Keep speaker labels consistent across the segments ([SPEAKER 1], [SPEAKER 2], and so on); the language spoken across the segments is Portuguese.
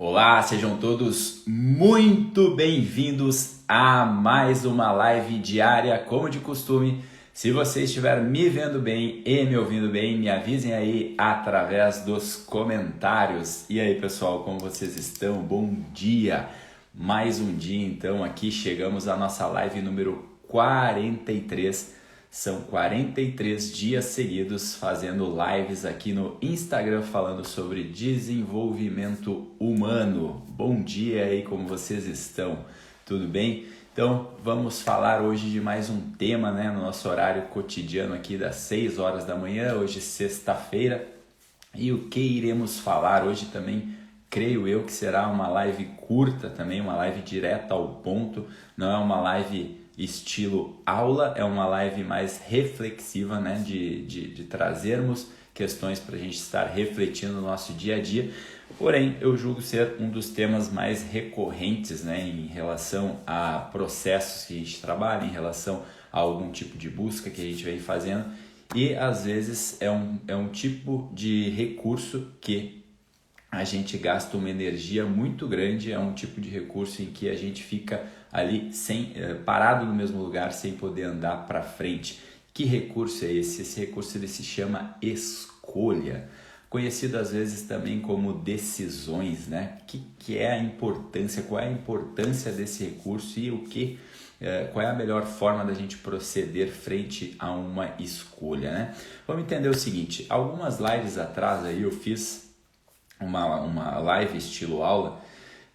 [SPEAKER 1] Olá, sejam todos muito bem-vindos a mais uma live diária, como de costume. Se você estiver me vendo bem e me ouvindo bem, me avisem aí através dos comentários. E aí, pessoal, como vocês estão? Bom dia! Mais um dia, então, aqui chegamos à nossa live número 43. São 43 dias seguidos fazendo lives aqui no Instagram falando sobre desenvolvimento humano. Bom dia aí, como vocês estão? Tudo bem? Então vamos falar hoje de mais um tema, né, no nosso horário cotidiano aqui das 6 horas da manhã, hoje sexta-feira. E o que iremos falar hoje também, creio eu que será uma live curta também, uma live direta ao ponto, não é uma live estilo aula, é uma live mais reflexiva, né, de trazermos questões para a gente estar refletindo no nosso dia a dia, porém eu julgo ser um dos temas mais recorrentes, né, em relação a processos que a gente trabalha, em relação a algum tipo de busca que a gente vem fazendo, e às vezes é um tipo de recurso que a gente gasta uma energia muito grande, é um tipo de recurso em que a gente fica ali parado no mesmo lugar, sem poder andar para frente. Que recurso é esse? Esse recurso ele se chama escolha, conhecido às vezes também como decisões, né? Que é a importância, qual é a importância desse recurso e qual é a melhor forma da gente proceder frente a uma escolha, né? Vamos entender o seguinte, algumas lives atrás aí eu fiz uma live estilo aula,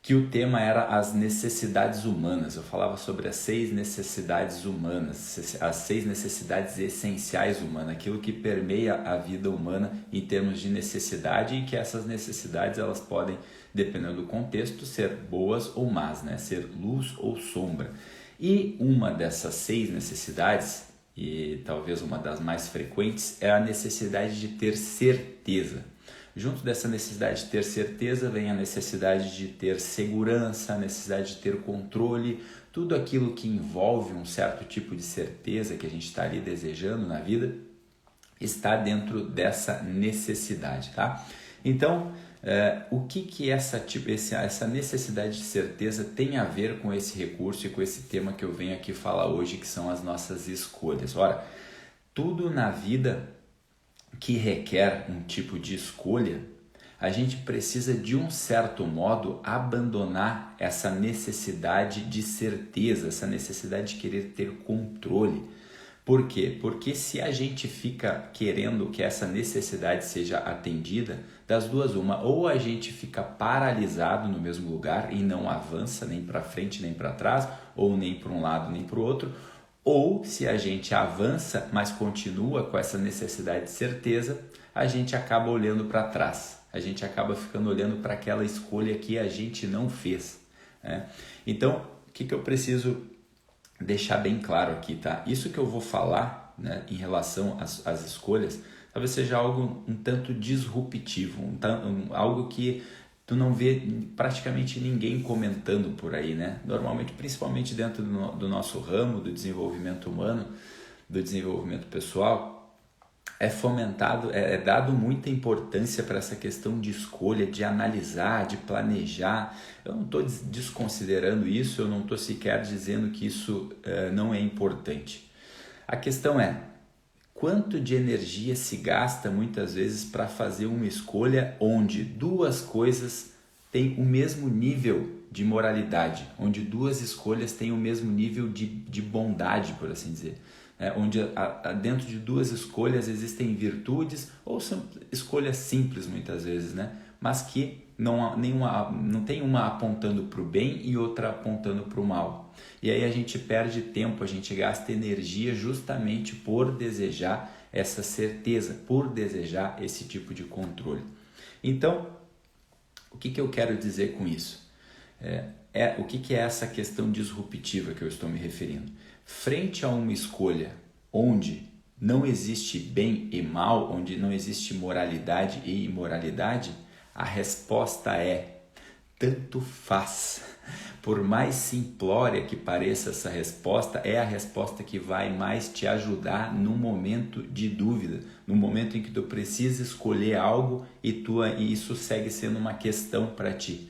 [SPEAKER 1] que o tema era as necessidades humanas. Eu falava sobre as 6 necessidades humanas, as 6 necessidades essenciais humanas, aquilo que permeia a vida humana em termos de necessidade, e que essas necessidades elas podem, dependendo do contexto, ser boas ou más, né? Ser luz ou sombra. E uma dessas 6 necessidades, e talvez uma das mais frequentes, é a necessidade de ter certeza. Junto dessa necessidade de ter certeza vem a necessidade de ter segurança, a necessidade de ter controle, tudo aquilo que envolve um certo tipo de certeza que a gente está ali desejando na vida está dentro dessa necessidade, tá? Então, o que essa necessidade de certeza tem a ver com esse recurso e com esse tema que eu venho aqui falar hoje, que são as nossas escolhas? Ora, tudo na vida que requer um tipo de escolha, a gente precisa de um certo modo abandonar essa necessidade de certeza, essa necessidade de querer ter controle. Por quê? Porque se a gente fica querendo que essa necessidade seja atendida, das duas uma, ou a gente fica paralisado no mesmo lugar e não avança nem para frente nem para trás, ou nem para um lado nem para o outro, ou se a gente avança, mas continua com essa necessidade de certeza, a gente acaba olhando para trás, a gente acaba ficando olhando para aquela escolha que a gente não fez, né? Então, o que eu preciso deixar bem claro aqui, tá? Isso que eu vou falar, né, em relação às escolhas, talvez seja algo um tanto disruptivo, algo que tu não vê praticamente ninguém comentando por aí, né? Normalmente, principalmente dentro do nosso ramo, do desenvolvimento humano, do desenvolvimento pessoal, é fomentado, é dado muita importância para essa questão de escolha, de analisar, de planejar. Eu não estou desconsiderando isso, eu não estou sequer dizendo que isso não é importante. A questão é, quanto de energia se gasta muitas vezes para fazer uma escolha onde duas coisas têm o mesmo nível de moralidade, onde duas escolhas têm o mesmo nível de bondade, por assim dizer, onde dentro de duas escolhas existem virtudes, ou são escolhas simples muitas vezes, né? Mas que não tem uma apontando para o bem e outra apontando para o mal. E aí a gente perde tempo, a gente gasta energia justamente por desejar essa certeza, por desejar esse tipo de controle. Então, o que eu quero dizer com isso? O que é essa questão disruptiva que eu estou me referindo? Frente a uma escolha onde não existe bem e mal, onde não existe moralidade e imoralidade, a resposta é tanto faz. Por mais simplória que pareça essa resposta, é a resposta que vai mais te ajudar no momento de dúvida, no momento em que tu precisa escolher algo e isso segue sendo uma questão para ti.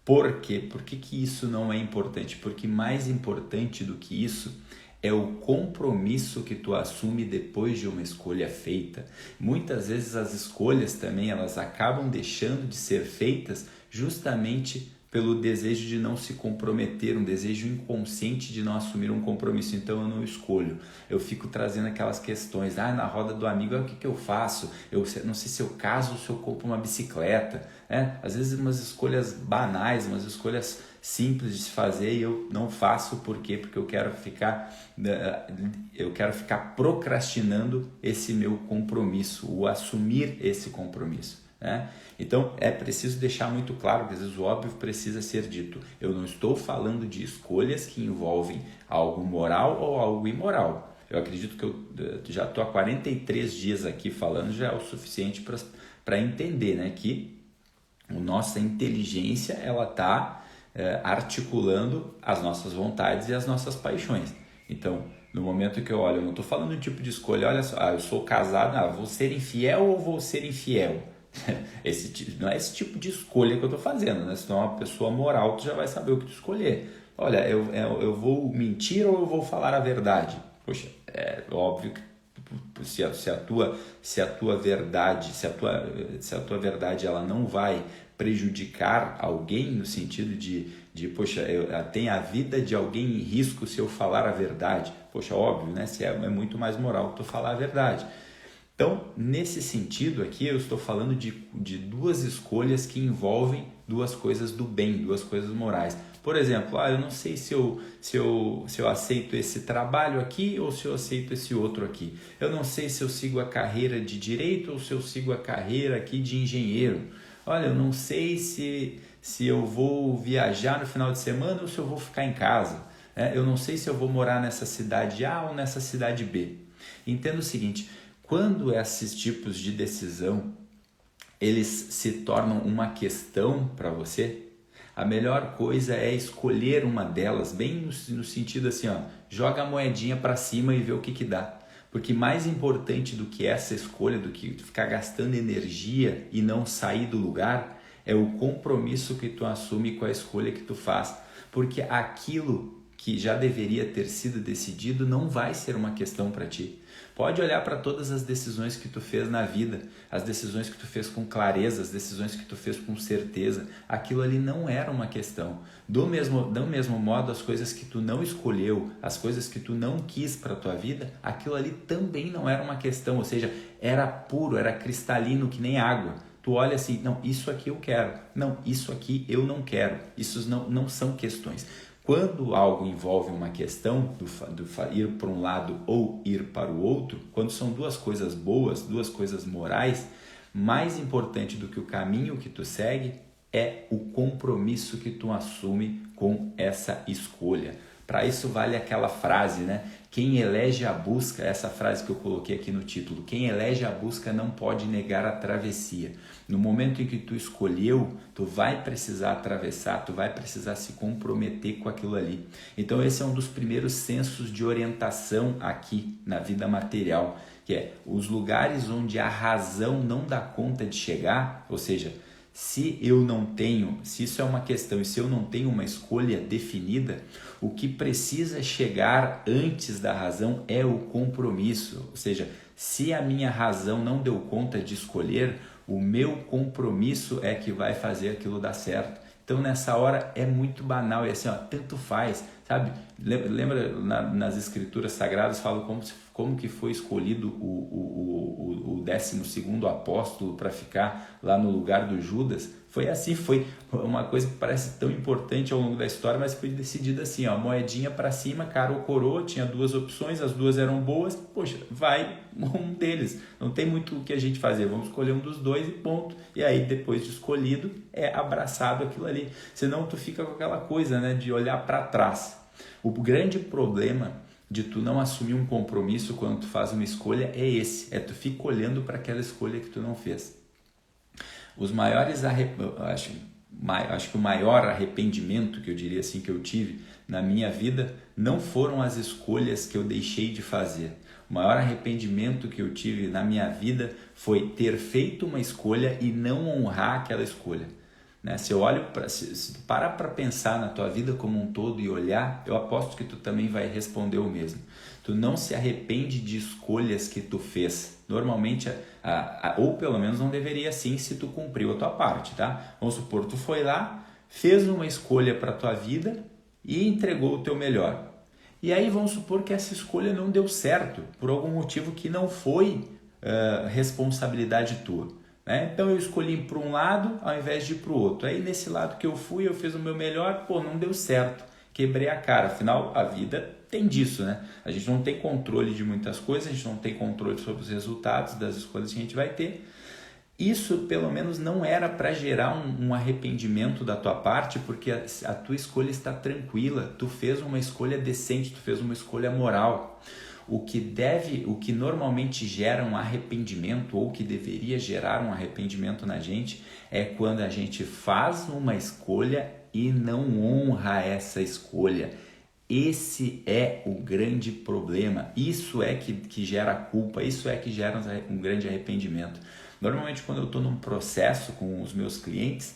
[SPEAKER 1] Por quê? Por que isso não é importante? Porque mais importante do que isso é o compromisso que tu assume depois de uma escolha feita. Muitas vezes as escolhas também elas acabam deixando de ser feitas justamente pelo desejo de não se comprometer, um desejo inconsciente de não assumir um compromisso. Então eu não escolho, eu fico trazendo aquelas questões, na roda do amigo, o que eu faço? Eu não sei se eu caso ou se eu compro uma bicicleta, às vezes umas escolhas banais, umas escolhas simples de se fazer e eu não faço. Por quê? Porque eu quero ficar procrastinando esse meu compromisso, o assumir esse compromisso. Então é preciso deixar muito claro que às vezes o óbvio precisa ser dito. Eu não estou falando de escolhas que envolvem algo moral ou algo imoral. Eu acredito que eu já estou há 43 dias aqui falando, já é o suficiente para entender, que a nossa inteligência ela está articulando as nossas vontades e as nossas paixões. Então, no momento que eu olho, eu não estou falando de tipo de escolha, olha só, eu sou casado, vou ser infiel ou vou ser infiel? Não é esse tipo de escolha que eu estou fazendo, Se tu é uma pessoa moral, tu já vai saber o que tu escolher. Olha, eu vou mentir ou eu vou falar a verdade? Poxa, é óbvio que se a tua verdade ela não vai prejudicar alguém no sentido de poxa, tem a vida de alguém em risco se eu falar a verdade. Poxa, óbvio, Se é muito mais moral tu falar a verdade. Então, nesse sentido aqui, eu estou falando de duas escolhas que envolvem duas coisas do bem, duas coisas morais. Por exemplo, eu não sei se eu aceito esse trabalho aqui ou se eu aceito esse outro aqui. Eu não sei se eu sigo a carreira de direito ou se eu sigo a carreira aqui de engenheiro. Olha, eu não sei se eu vou viajar no final de semana ou se eu vou ficar em casa. Eu não sei se eu vou morar nessa cidade A ou nessa cidade B. Entenda o seguinte, quando esses tipos de decisão eles se tornam uma questão para você, a melhor coisa é escolher uma delas, bem no sentido assim, joga a moedinha para cima e vê o que dá. Porque mais importante do que essa escolha, do que ficar gastando energia e não sair do lugar, é o compromisso que tu assume com a escolha que tu faz. Porque aquilo que já deveria ter sido decidido não vai ser uma questão para ti. Pode olhar para todas as decisões que tu fez na vida, as decisões que tu fez com clareza, as decisões que tu fez com certeza. Aquilo ali não era uma questão. Do mesmo modo, as coisas que tu não escolheu, as coisas que tu não quis para a tua vida, aquilo ali também não era uma questão. Ou seja, era puro, era cristalino que nem água. Tu olha assim, não, isso aqui eu quero. Não, isso aqui eu não quero. Isso não são questões. Quando algo envolve uma questão do ir para um lado ou ir para o outro, quando são duas coisas boas, duas coisas morais, mais importante do que o caminho que tu segue é o compromisso que tu assume com essa escolha. Para isso vale aquela frase, Quem elege a busca, essa frase que eu coloquei aqui no título, quem elege a busca não pode negar a travessia. No momento em que tu escolheu, tu vai precisar atravessar, tu vai precisar se comprometer com aquilo ali. Então esse é um dos primeiros sensos de orientação aqui na vida material, que é os lugares onde a razão não dá conta de chegar, ou seja, se isso é uma questão e se eu não tenho uma escolha definida, o que precisa chegar antes da razão é o compromisso. Ou seja, se a minha razão não deu conta de escolher, o meu compromisso é que vai fazer aquilo dar certo. Então nessa hora é muito banal, é assim, tanto faz, sabe? Lembra nas escrituras sagradas fala como que foi escolhido o 12º apóstolo para ficar lá no lugar do Judas? Foi assim, foi uma coisa que parece tão importante ao longo da história, mas foi decidida assim, moedinha para cima, cara ou coroa, tinha duas opções, as duas eram boas, poxa, vai um deles, não tem muito o que a gente fazer, vamos escolher um dos dois e ponto. E aí depois de escolhido é abraçado aquilo ali, senão tu fica com aquela coisa, de olhar para trás. O grande problema de tu não assumir um compromisso quando tu faz uma escolha é esse, tu fica olhando para aquela escolha que tu não fez. Acho que o maior arrependimento que eu diria assim que eu tive na minha vida não foram as escolhas que eu deixei de fazer. O maior arrependimento que eu tive na minha vida foi ter feito uma escolha e não honrar aquela escolha. né? Se tu parar para pensar na tua vida como um todo e olhar, eu aposto que tu também vai responder o mesmo. Tu não se arrepende de escolhas que tu fez. Normalmente, ou pelo menos não deveria sim, se tu cumpriu a tua parte, tá? Vamos supor, tu foi lá, fez uma escolha para a tua vida e entregou o teu melhor. E aí vamos supor que essa escolha não deu certo, por algum motivo que não foi responsabilidade tua, né? Então eu escolhi para um lado ao invés de ir para o outro. Aí nesse lado que eu fui, eu fiz o meu melhor, não deu certo, quebrei a cara. Afinal, a vida tem disso, né? A gente não tem controle de muitas coisas, a gente não tem controle sobre os resultados das escolhas que a gente vai ter. Isso pelo menos não era para gerar um arrependimento da tua parte, porque a tua escolha está tranquila, tu fez uma escolha decente, tu fez uma escolha moral. O que normalmente gera um arrependimento, ou que deveria gerar um arrependimento na gente, é quando a gente faz uma escolha e não honra essa escolha. Esse é o grande problema, isso é que gera culpa, isso é que gera um grande arrependimento. Normalmente quando eu estou num processo com os meus clientes,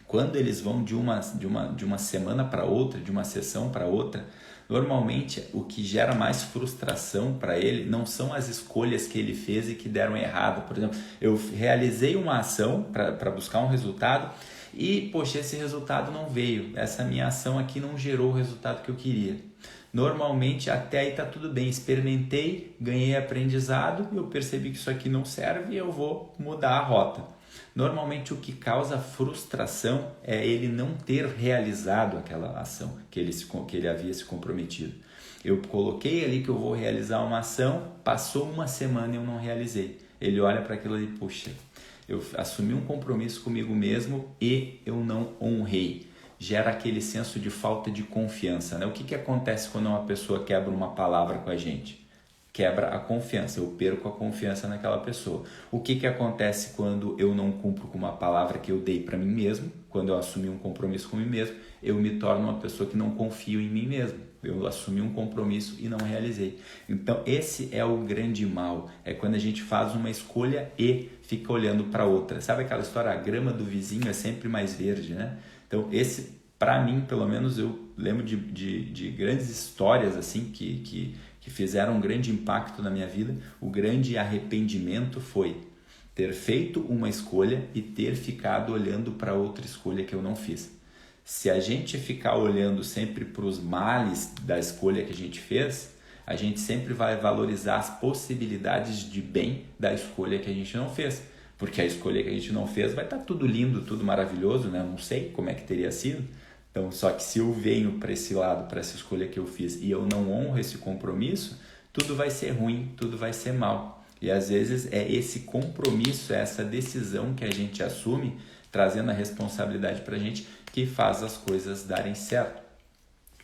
[SPEAKER 1] quando eles vão de uma semana para outra, de uma sessão para outra, normalmente o que gera mais frustração para ele não são as escolhas que ele fez e que deram errado. Por exemplo, eu realizei uma ação para buscar um resultado e, poxa, esse resultado não veio, essa minha ação aqui não gerou o resultado que eu queria. Normalmente até aí está tudo bem, experimentei, ganhei aprendizado, eu percebi que isso aqui não serve e eu vou mudar a rota. Normalmente o que causa frustração é ele não ter realizado aquela ação que ele havia se comprometido. Eu coloquei ali que eu vou realizar uma ação, passou uma semana e eu não realizei. Ele olha para aquilo e puxa, eu assumi um compromisso comigo mesmo e eu não honrei. Gera aquele senso de falta de confiança, né? O que acontece quando uma pessoa quebra uma palavra com a gente? Quebra a confiança, eu perco a confiança naquela pessoa. O que acontece quando eu não cumpro com uma palavra que eu dei para mim mesmo? Quando eu assumi um compromisso com mim mesmo, eu me torno uma pessoa que não confio em mim mesmo. Eu assumi um compromisso e não realizei. Então esse é o grande mal, é quando a gente faz uma escolha e fica olhando para outra. Sabe aquela história, a grama do vizinho é sempre mais verde, né? Então esse, para mim, pelo menos eu lembro de grandes histórias assim que fizeram um grande impacto na minha vida. O grande arrependimento foi ter feito uma escolha e ter ficado olhando para outra escolha que eu não fiz. Se a gente ficar olhando sempre para os males da escolha que a gente fez, a gente sempre vai valorizar as possibilidades de bem da escolha que a gente não fez. Porque a escolha que a gente não fez vai estar tudo lindo, tudo maravilhoso, né? Eu não sei como é que teria sido. Então, só que se eu venho para esse lado, para essa escolha que eu fiz e eu não honro esse compromisso, tudo vai ser ruim, tudo vai ser mal. E às vezes é esse compromisso, é essa decisão que a gente assume, trazendo a responsabilidade para a gente, que faz as coisas darem certo.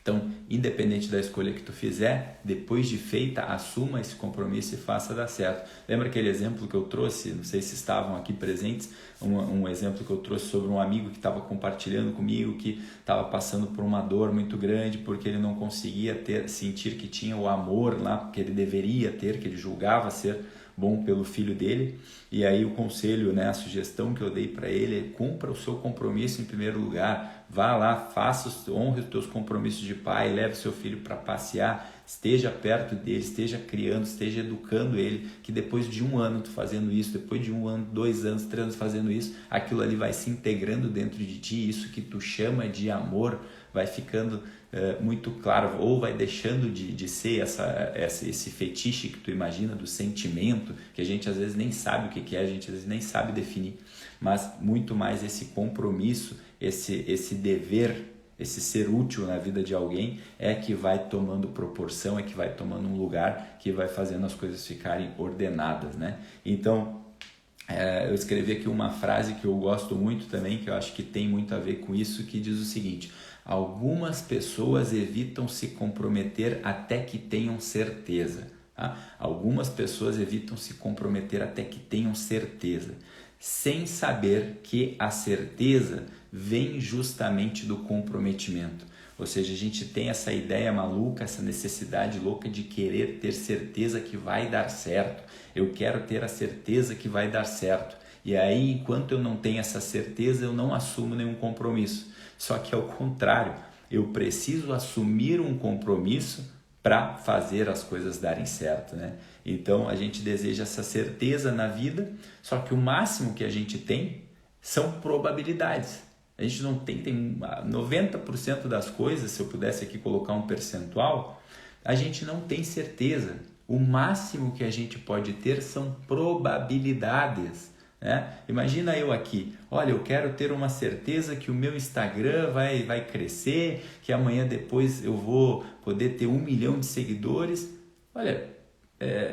[SPEAKER 1] Então, independente da escolha que tu fizer, depois de feita, assuma esse compromisso e faça dar certo. Lembra aquele exemplo que eu trouxe? Não sei se estavam aqui presentes, um exemplo que eu trouxe sobre um amigo que estava compartilhando comigo, que estava passando por uma dor muito grande porque ele não conseguia sentir que tinha o amor lá que ele deveria ter, que ele julgava ser bom pelo filho dele. E aí o conselho, né, a sugestão que eu dei para ele é: cumpra o seu compromisso em primeiro lugar, vá lá, honre os teus compromissos de pai, leve seu filho para passear, esteja perto dele, esteja criando, esteja educando ele, que depois de um ano tu fazendo isso, depois de um ano, 2 anos, 3 anos fazendo isso, aquilo ali vai se integrando dentro de ti, isso que tu chama de amor vai ficando muito claro, ou vai deixando de ser esse fetiche que tu imagina do sentimento, que a gente às vezes nem sabe o que é, a gente às vezes nem sabe definir, mas muito mais esse compromisso, esse dever, esse ser útil na vida de alguém é que vai tomando proporção, é que vai tomando um lugar, que vai fazendo as coisas ficarem ordenadas, né? Então, eu escrevi aqui uma frase que eu gosto muito também, que eu acho que tem muito a ver com isso, que diz o seguinte: algumas pessoas evitam se comprometer até que tenham certeza. Tá? Algumas pessoas evitam se comprometer até que tenham certeza, sem saber que a certeza vem justamente do comprometimento. Ou seja, a gente tem essa ideia maluca, essa necessidade louca de querer ter certeza que vai dar certo. Eu quero ter a certeza que vai dar certo. E aí, enquanto eu não tenho essa certeza, eu não assumo nenhum compromisso. Só que ao contrário, eu preciso assumir um compromisso para fazer as coisas darem certo, né? Então, a gente deseja essa certeza na vida, só que o máximo que a gente tem são probabilidades. A gente não tem 90% das coisas, se eu pudesse aqui colocar um percentual, a gente não tem certeza. O máximo que a gente pode ter são probabilidades, né? Imagina eu aqui, olha, eu quero ter uma certeza que o meu Instagram vai crescer, que amanhã depois eu vou poder ter 1 milhão de seguidores. Olha,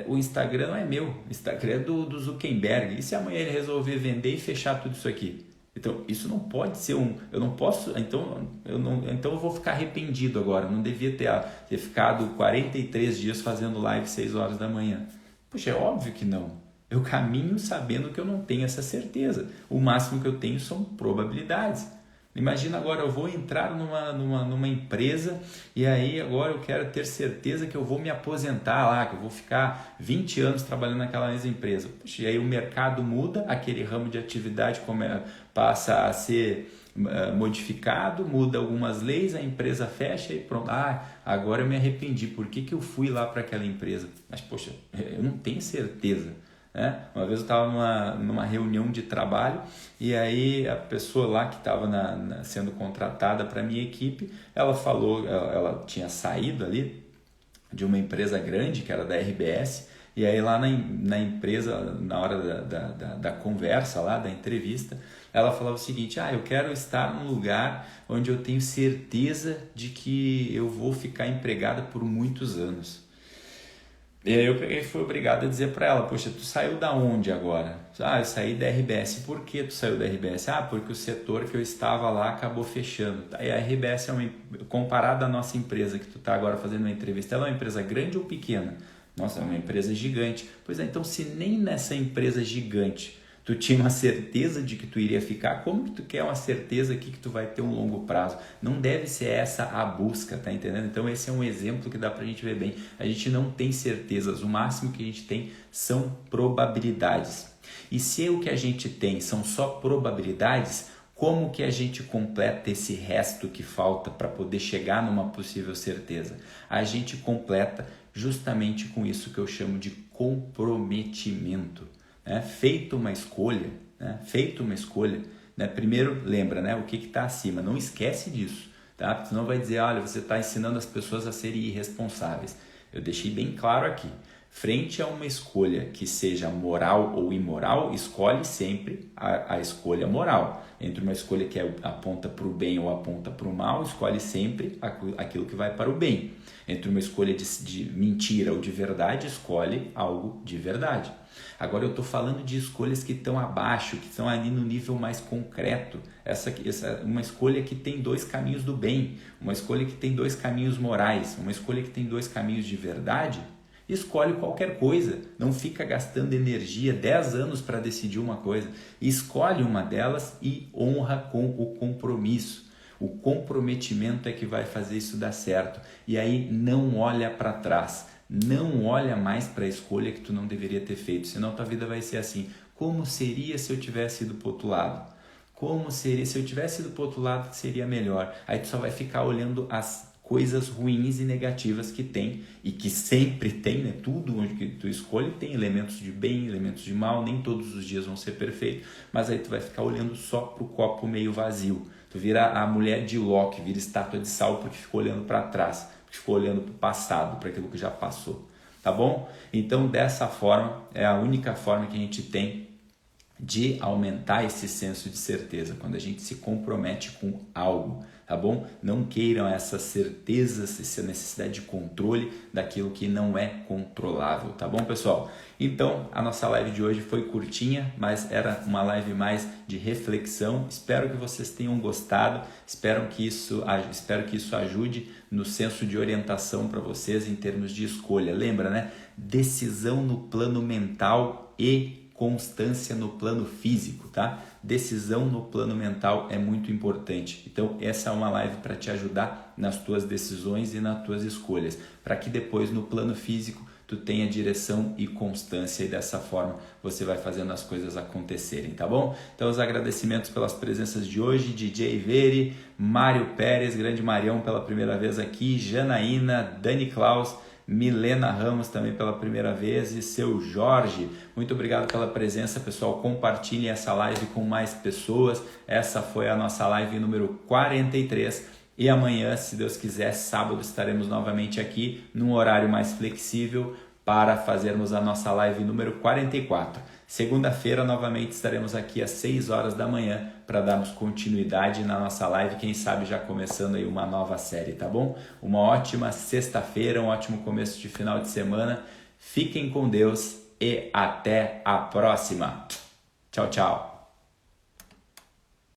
[SPEAKER 1] o Instagram não é meu, o Instagram é do Zuckerberg. E se amanhã ele resolver vender e fechar tudo isso aqui? Então, isso não pode ser eu não posso, então eu vou ficar arrependido agora, não devia ter ficado 43 dias fazendo live 6 horas da manhã. Puxa, é óbvio que não. Eu caminho sabendo que eu não tenho essa certeza. O máximo que eu tenho são probabilidades. Imagina agora, eu vou entrar numa empresa e aí agora eu quero ter certeza que eu vou me aposentar lá, que eu vou ficar 20 anos trabalhando naquela mesma empresa. Puxa, e aí o mercado muda, aquele ramo de atividade passa a ser modificado, muda algumas leis, a empresa fecha e pronto. Agora eu me arrependi, por que eu fui lá para aquela empresa? Mas poxa, eu não tenho certeza. Uma vez eu estava numa reunião de trabalho e aí a pessoa lá que estava sendo contratada para a minha equipe, ela falou, ela tinha saído ali de uma empresa grande que era da RBS, e aí lá na empresa, na hora da conversa lá, da entrevista, ela falava o seguinte: eu quero estar num lugar onde eu tenho certeza de que eu vou ficar empregada por muitos anos. E aí eu fui obrigado a dizer para ela: poxa, tu saiu da onde agora? Eu saí da RBS. Por que tu saiu da RBS? Porque o setor que eu estava lá acabou fechando. E a RBS, comparada à nossa empresa que tu está agora fazendo uma entrevista, ela é uma empresa grande ou pequena? Nossa, é uma empresa gigante. Pois é, então se nem nessa empresa gigante tu tinha uma certeza de que tu iria ficar, como que tu quer uma certeza aqui que tu vai ter um longo prazo? Não deve ser essa a busca, tá entendendo? Então esse é um exemplo que dá pra gente ver bem. A gente não tem certezas, o máximo que a gente tem são probabilidades. E se o que a gente tem são só probabilidades, como que a gente completa esse resto que falta para poder chegar numa possível certeza? A gente completa justamente com isso que eu chamo de comprometimento. Feito uma escolha, primeiro lembra, o que está acima, não esquece disso, tá? Porque senão vai dizer, olha, você está ensinando as pessoas a serem irresponsáveis. Eu deixei bem claro aqui, frente a uma escolha que seja moral ou imoral, escolhe sempre a escolha moral. Entre uma escolha que aponta para o bem ou aponta para o mal, escolhe sempre aquilo que vai para o bem. Entre uma escolha de mentira ou de verdade, escolhe algo de verdade. Agora eu estou falando de escolhas que estão abaixo, que estão ali no nível mais concreto. Essa uma escolha que tem 2 caminhos do bem, uma escolha que tem 2 caminhos morais, uma escolha que tem 2 caminhos de verdade. Escolhe qualquer coisa, não fica gastando energia 10 anos para decidir uma coisa. Escolhe uma delas e honra com o compromisso. O comprometimento é que vai fazer isso dar certo. E aí não olha para trás. Não olha mais para a escolha que tu não deveria ter feito, senão tua vida vai ser assim: como seria se eu tivesse ido para o outro lado? Como seria se eu tivesse ido para o outro lado, seria melhor? Aí tu só vai ficar olhando as coisas ruins e negativas que tem, e que sempre tem, né? Tudo onde que tu escolhe tem elementos de bem, elementos de mal, nem todos os dias vão ser perfeitos, mas aí tu vai ficar olhando só para o copo meio vazio. Tu vira a mulher de Locke, vira estátua de sal porque ficou olhando para trás, ficou olhando para o passado, para aquilo que já passou, tá bom? Então, dessa forma, é a única forma que a gente tem de aumentar esse senso de certeza, quando a gente se compromete com algo, tá bom? Não queiram essas certezas, essa necessidade de controle daquilo que não é controlável, tá bom, pessoal? Então, a nossa live de hoje foi curtinha, mas era uma live mais de reflexão. Espero que vocês tenham gostado, espero que isso ajude no senso de orientação para vocês em termos de escolha. Lembra, né? Decisão no plano mental e constância no plano físico, tá? Decisão no plano mental é muito importante. Então, essa é uma live para te ajudar nas tuas decisões e nas tuas escolhas, para que depois no plano físico tu tenha direção e constância e dessa forma você vai fazendo as coisas acontecerem, tá bom? Então os agradecimentos pelas presenças de hoje, DJ Veri, Mário Pérez, grande Marião pela primeira vez aqui, Janaína, Dani Klaus, Milena Ramos também pela primeira vez e seu Jorge. Muito obrigado pela presença, pessoal. Compartilhem essa live com mais pessoas. Essa foi a nossa live número 43 e amanhã, se Deus quiser, sábado, estaremos novamente aqui num horário mais flexível para fazermos a nossa live número 44. Segunda-feira, novamente, estaremos aqui às 6 horas da manhã para darmos continuidade na nossa live, quem sabe já começando aí uma nova série, tá bom? Uma ótima sexta-feira, um ótimo começo de final de semana. Fiquem com Deus e até a próxima. Tchau, tchau.